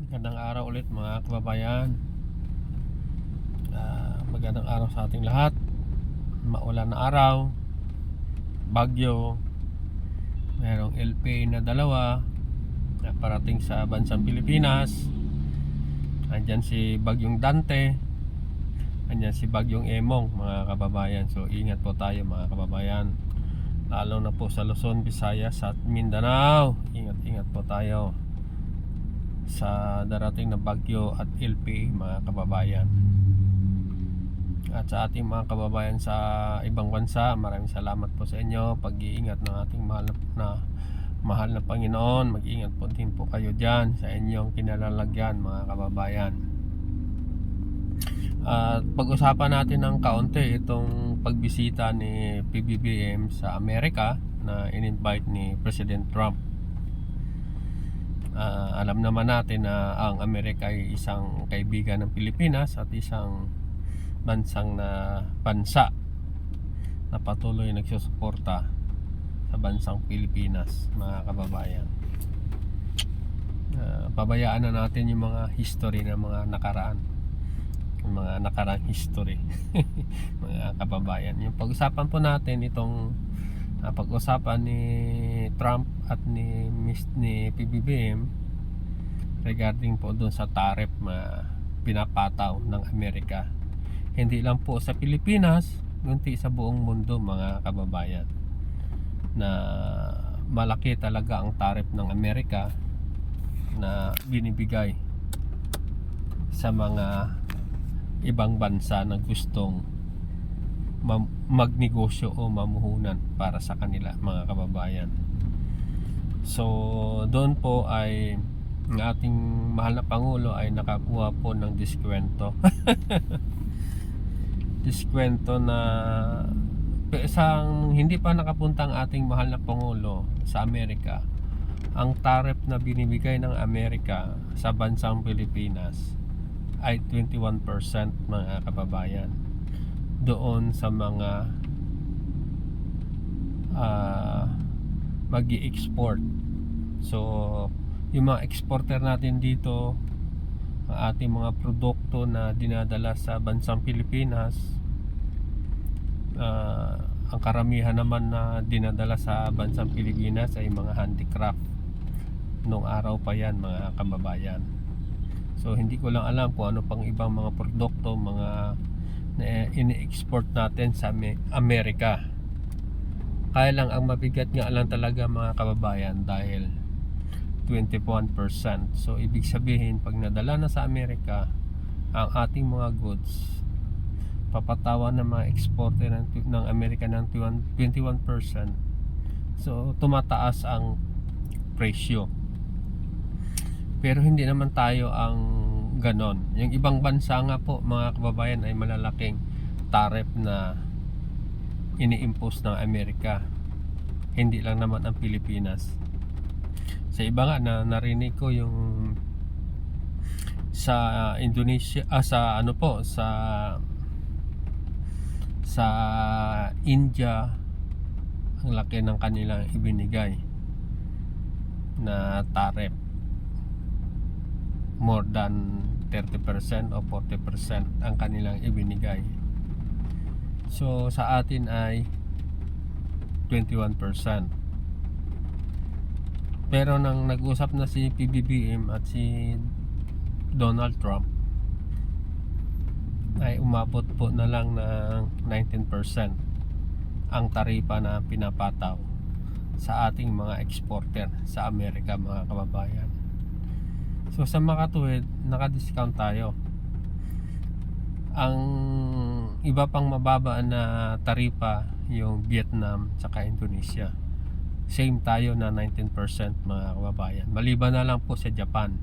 Magandang araw ulit mga kababayan. Magandang araw sa ating lahat. Maulan na araw, bagyo, merong LPA na dalawa na parating sa bansang Pilipinas. Andyan si Bagyong Dante, andyan si Bagyong Emong mga kababayan. So ingat po tayo mga kababayan, lalo na po sa Luzon, Visayas at Mindanao. Ingat po tayo sa darating na bagyo at LPA mga kababayan. At sa ating mga kababayan sa ibang bansa, maraming salamat po sa inyo. Pag-iingat ng ating mahal na Panginoon. Mag-iingat po din po kayo dyan sa inyong kinalalagyan mga kababayan. At pag-usapan natin ng kaunti itong pagbisita ni PBBM sa Amerika na in-invite ni President Trump. Alam naman natin na ang Amerika ay isang kaibigan ng Pilipinas at isang bansa na patuloy nagsusuporta sa bansang Pilipinas mga kababayan. Pabayaan na natin yung mga history ng mga nakaraang history mga kababayan. Yung pag-usapan po natin itong pag-usapan ni Trump at ni PBBM regarding po doon sa tariff na pinapataw ng Amerika, hindi lang po sa Pilipinas, kundi sa buong mundo mga kababayan, na malaki talaga ang tariff ng Amerika na binibigay sa mga ibang bansa na gustong magnegosyo o mamuhunan para sa kanila mga kababayan. So doon po ay ang ating mahal na Pangulo ay nakakuha po ng diskwento diskwento na isang hindi pa nakapunta ang ating mahal na Pangulo sa Amerika. Ang tariff na binibigay ng Amerika sa bansang Pilipinas ay 21% mga kababayan doon sa mga mag-i-export. So yung mga exporter natin dito, ang ating mga produkto na dinadala sa bansang Pilipinas, ang karamihan naman na dinadala sa bansang Pilipinas ay mga handicraft. Nung araw pa yan mga kababayan. So hindi ko lang alam kung ano pang ibang mga produkto mga na ini-export natin sa Amerika. Kaya lang ang mabigat nga lang talaga mga kababayan dahil 21%. So ibig sabihin pag nadala na sa Amerika ang ating mga goods, papatawan ng mga exporter ng Amerika ng 21%. So tumataas ang presyo. Pero hindi naman tayo ang ganon. Yung ibang bansa nga po mga kababayan ay malalaking tariff na ini-impose ng Amerika. Hindi lang naman ang Pilipinas. Sa iba nga na narinig ko yung sa Indonesia, sa India, ang laki ng kanilang ibinigay na tariff, more than 30% o 40% ang kanilang ibinigay. So sa atin ay 21%. Pero nang nag-usap na si PBBM at si Donald Trump, ay umabot po na lang ng 19% ang taripa na pinapataw sa ating mga exporter sa Amerika mga kababayan. So sa makatuwid, naka-discount tayo. Ang iba pang mababa na taripa yung Vietnam saka Indonesia. Same tayo na 19% mga kababayan. Maliban na lang po sa Japan.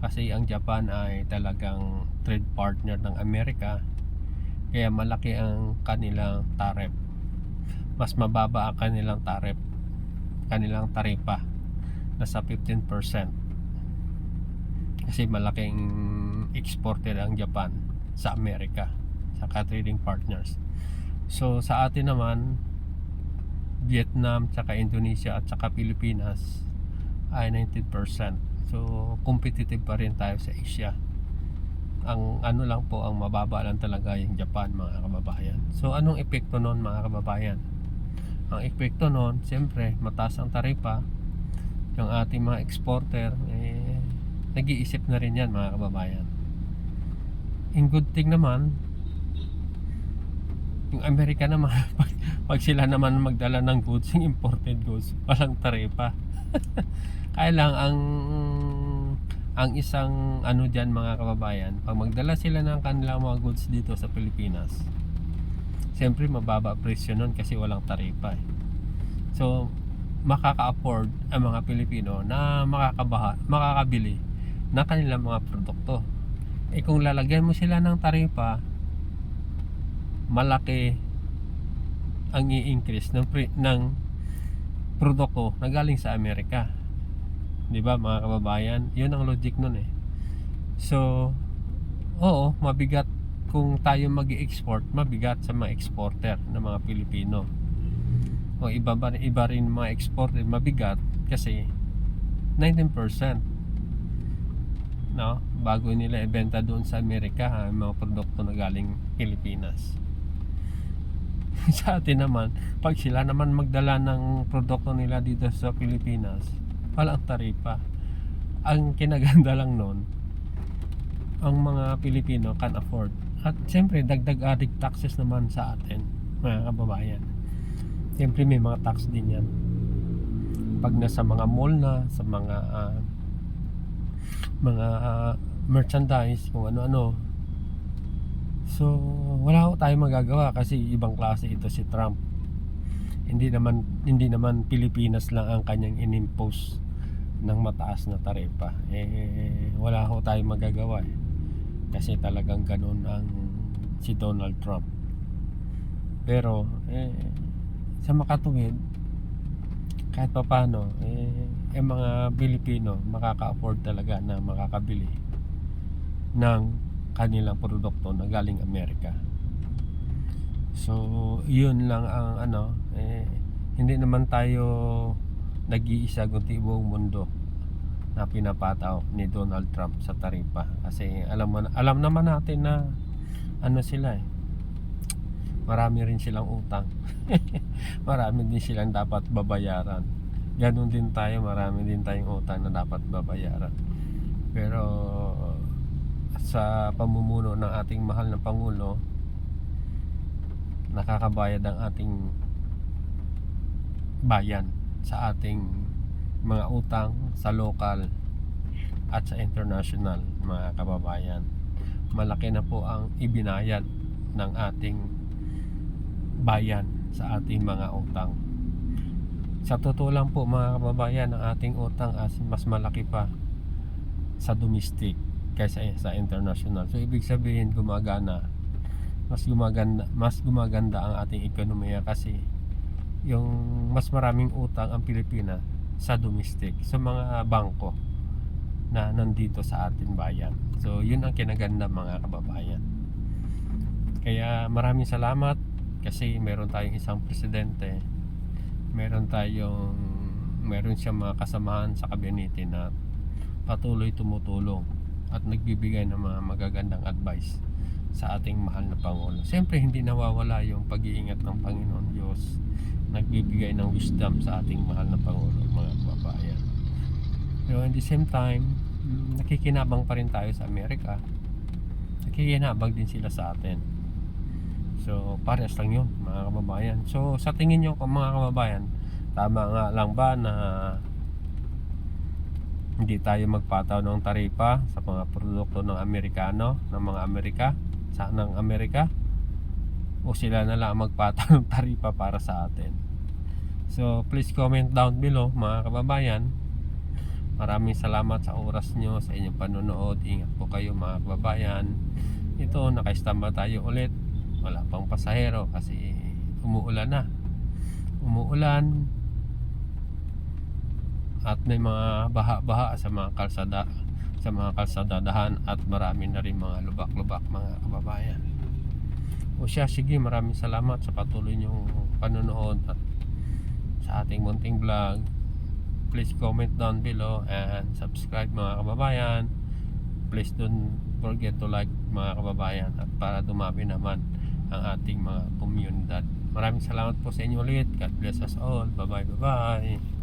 Kasi ang Japan ay talagang trade partner ng Amerika. Kaya malaki ang kanilang tariff. Mas mababa ang kanilang tariff, kanilang taripa. Nasa 15%. Kasi malaking exporter ang Japan sa Amerika, sa trading partners. So sa atin naman, Vietnam, tsaka Indonesia at tsaka Pilipinas ay 19%. So competitive pa rin tayo sa Asia. Ang ano lang po, ang mababa lang talaga yung Japan, mga kababayan. So anong epekto nun, mga kababayan? Ang epekto nun, siyempre mataas ang taripa. Yung ating mga exporter nag-iisip na rin yan, mga kababayan. In good thing naman, yung Amerika naman pag sila naman magdala ng goods, yung imported goods, walang taripa. Kaya lang ang isang ano dyan, mga kababayan, pag magdala sila ng kanilang mga goods dito sa Pilipinas, siyempre mababa presyo nun kasi walang taripa eh. So makaka-afford ang mga Pilipino na makakabili ng kanilang mga produkto. Kung lalagyan mo sila ng taripa, malaki ang i-increase ng produkto na galing sa Amerika. 'Di ba, mga kababayan? 'Yun ang logic nun eh. So, oo, mabigat kung tayo mag-i-export, mabigat sa mga exporter ng mga Pilipino. O iba rin mga exporter, mabigat kasi 19%, no? Bago nila ibenta doon sa Amerika ang mga produkto na galing Pilipinas. Sa atin naman, pag sila naman magdala ng produkto nila dito sa Pilipinas, walang taripa. Ang kinaganda lang nun, ang mga Pilipino can afford. At siyempre dagdag added taxes naman sa atin, mga kababayan. Siyempre may mga tax din yan pag nasa mga mall na, sa mga merchandise, kung ano-ano. So wala ko tayong magagawa kasi ibang klase ito si Trump. Hindi naman Pilipinas lang ang kanyang inimpose ng mataas na taripa. Wala ko tayong magagawa eh. Kasi talagang ganun ang si Donald Trump. Pero sa makatuwid, kahit pa paano mga Pilipino makaka-afford talaga na makakabili ng kanilang produkto na galing Amerika. So yun lang ang hindi naman tayo nag-iisa kundi buong mundo na pinapataw ni Donald Trump sa taripa. Kasi alam naman natin na sila marami rin silang utang. Marami din silang dapat babayaran. Ganon din tayo, marami din tayong utang na dapat babayaran. Pero sa pamumuno ng ating mahal na Pangulo, nakakabayad ang ating bayan sa ating mga utang sa local at sa international, mga kababayan. Malaki na po ang ibinayad ng ating bayan sa ating mga utang. Sa totoo lang po, mga kababayan, ang ating utang mas malaki pa sa domestic kaysa sa international. So ibig sabihin mas gumaganda ang ating ekonomiya kasi yung mas maraming utang ang Pilipinas sa domestic, sa mga bangko na nandito sa ating bayan. So yun ang kinaganda, mga kababayan. Kaya maraming salamat kasi meron tayong isang presidente, meron siyang mga kasamahan sa kabinete na patuloy tumutulong at nagbibigay ng mga magagandang advice sa ating mahal na Pangulo. Siyempre hindi nawawala yung pag-iingat ng Panginoon Diyos, nagbibigay ng wisdom sa ating mahal na Pangulo, mga kababayan. Pero at the same time, nakikinabang pa rin tayo sa Amerika, nakikinabang din sila sa atin. So parehas lang yun, mga kababayan. So sa tingin nyo, mga kababayan, tama nga lang ba na hindi tayo magpataw ng taripa sa mga produkto ng Amerikano, ng mga Amerika, o sila na lang magpataw ng taripa para sa atin? So please comment down below, mga kababayan. Maraming salamat sa oras nyo, sa inyong panonood. Ingat po kayo, mga kababayan. Ito, naka-standby tayo ulit. Wala pang pasahero kasi umuulan na. At may mga baha-baha sa mga kalsadadahan at marami na rin mga lubak-lubak, mga kababayan. O siya, sige, maraming salamat sa patuloy niyong panonood at sa ating munting vlog. please comment down below and subscribe mga kababayan. Please don't forget to like mga kababayan, at para dumami naman ang ating mga komunidad. Maraming salamat po sa inyo ulit. God bless us all. Bye bye.